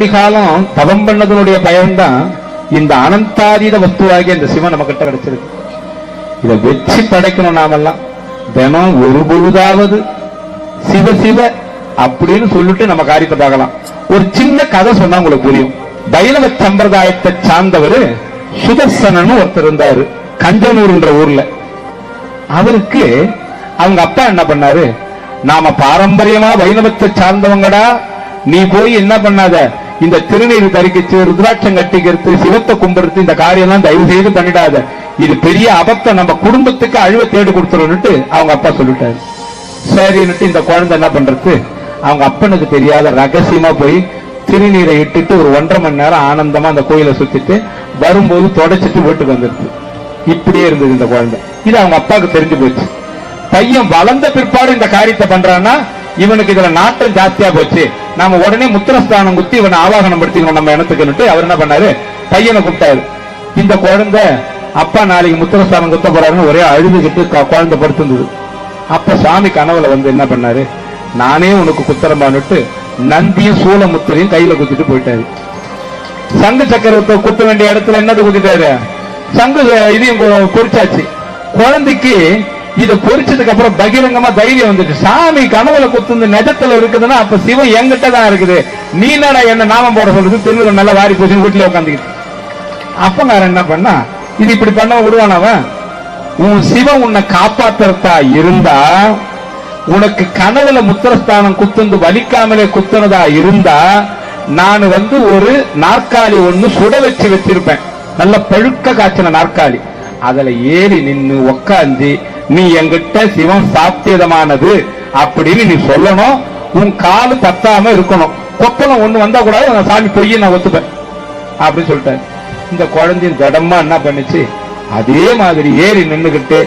கோடி காலம் தவம் பண்ணதனுடைய பயன்தான் இந்த அனந்தாதீத வஸ்துவாகிய இந்த சிவன் நம்ம கிட்ட கிடைச்சிருக்கு. இதை வச்சு படைக்கணும். நாமெல்லாம் தினம் ஒரு பொழுதாவது சிவ சிவ அப்படின்னு சொல்லிட்டு நம்ம காரியத்தை பார்க்கலாம். ஒரு சின்ன கதை சொன்னா உங்களுக்கு புரியும். வைணவ சம்பிரதாயத்தை சார்ந்தவர் சுதர்சனன் ஒருத்தர் இருந்தாரு கஞ்சனூர்ன்ற ஊர்ல. அவருக்கு அவங்க அப்பா என்ன பண்ணாரு, நாம பாரம்பரியமா வைணவத்தை சார்ந்தவங்கடா, நீ போய் என்ன பண்ணாத, இந்த திருநீர் தரிக்கிச்சு ருத்ராட்சம் கட்டிக்கிறது சிவத்தை கும்பிடுறது இந்த காரியம்லாம் தயவு செய்து பண்ணிடாத, இது பெரிய அபத்தம், நம்ம குடும்பத்துக்கு அழிவை தேடி கொடுத்துருன்னுட்டு அவங்க அப்பா சொல்லிட்டாரு. சரின்னுட்டு இந்த குழந்தை என்ன பண்றது, அவங்க அப்பனுக்கு தெரியாத ரகசியமா போய் திருநீரை இட்டுட்டு ஒரு 1.5 மணி நேரம் ஆனந்தமா அந்த கோயிலை சுத்திட்டு வரும்போது தொடச்சிட்டு வீட்டுக்கு வந்துருச்சு. இப்படியே இருந்தது இந்த குழந்தை. இது அவங்க அப்பாவுக்கு தெரிஞ்சு போச்சு. பையன் வளர்ந்த பிற்பாடு இந்த காரியத்தை பண்றான்னா இவனுக்கு இதுல நாட்டம் ஜாஸ்தியா போச்சு, நாம உடனே முத்திரஸ்தானம் குத்தி இவனை ஆவாகனம் படுத்திக்கணும் நம்ம இனத்துக்கு. அவர் என்ன பண்ணாரு, பையனை கூப்பிட்டாரு. இந்த குழந்தை அப்பா நாளைக்கு முத்திரஸ்தானம் குத்த போறாருன்னு ஒரே அழுதுகிட்டு குழந்தை படுத்திருந்தது. அப்ப சுவாமி கனவுல வந்து என்ன பண்ணாரு, நானே உனக்கு குத்திரம்பான்னுட்டு நந்தியும் சூலமுத்திரையும் கையில குத்திட்டு போயிட்டாரு. சங்கு சக்கரத்தை குத்த வேண்டிய இடத்துல என்னது குத்திட்டாரு, சங்கு இதையும் பொறிச்சாச்சு. குழந்தைக்கு இதை பொறிச்சதுக்கு அப்புறம் பகிரங்கமா தைரியம் வந்துட்டு, சாமி கனவுல குத்து நிஜத்துல இருக்குதுன்னா அப்ப சிவன் என்கிட்ட தான் இருக்குது, நீ என்னடா என்ன நாமம் போட சொல்றது, திருவிழா நல்லா வாரி போச்சு வீட்டுல உட்காந்துக்கிட்டு. அப்பங்காரன் என்ன பண்ணா, இது இப்படி பண்ண விடுவானவன், உன் சிவன் உன்னை காப்பாத்துறதா இருந்தா, உனக்கு கனவுல முத்திரஸ்தானம் குத்துந்து வலிக்காமலே குத்துனதா இருந்தா, நான் ஒரு நாற்காலி ஒண்ணு சுட வச்சு வச்சிருப்பேன், நல்ல பழுக்க காய்ச்சின நாற்காலி, அதுல ஏறி நின்னு உக்காந்து நீ என்கிட்ட சிவம் சாத்தியதமானது அப்படின்னு நீ சொல்லணும், உன் காலு பத்தாம இருக்கணும், கொப்பளம் ஒண்ணு வந்தா கூட சாமி பொய்ய நான் ஒத்துப்பேன் அப்படின்னு சொல்லிட்டேன். இந்த குழந்தையும் ஜடமா என்ன பண்ணிச்சு, அதே மாதிரி ஏறி நின்னுகிட்டு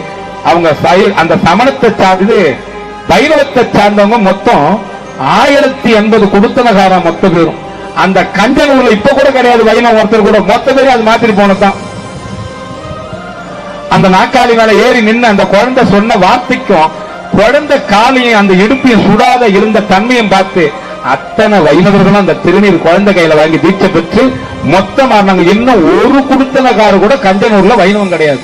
அவங்க அந்த சமணத்தை சார்ந்து வைணவத்தை சார்ந்தவங்க மொத்தம் 1080 கொடுத்தனகாரம் மொத்த பேரும். அந்த கஞ்சனூர்ல இப்ப கூட கிடையாது வைணவ ஒருத்தர் கூட, மொத்த பேரும் அது மாத்திரி போனதான். அந்த நாற்காலி மேல ஏறி நின்று அந்த குழந்தை சொன்ன வார்த்தைக்கும் குழந்தை காலையும் அந்த இடுப்பையும் சுடாத இருந்த தன்மையும் பார்த்து அத்தனை வைணவர்களும் அந்த திருநீர் குழந்தை கையில வாங்கி தீட்சை பெற்று மொத்தமா நாங்க இன்னும் ஒரு குடுத்தனக்காரர் கூட கஞ்சனூர்ல வைணவம் கிடையாது.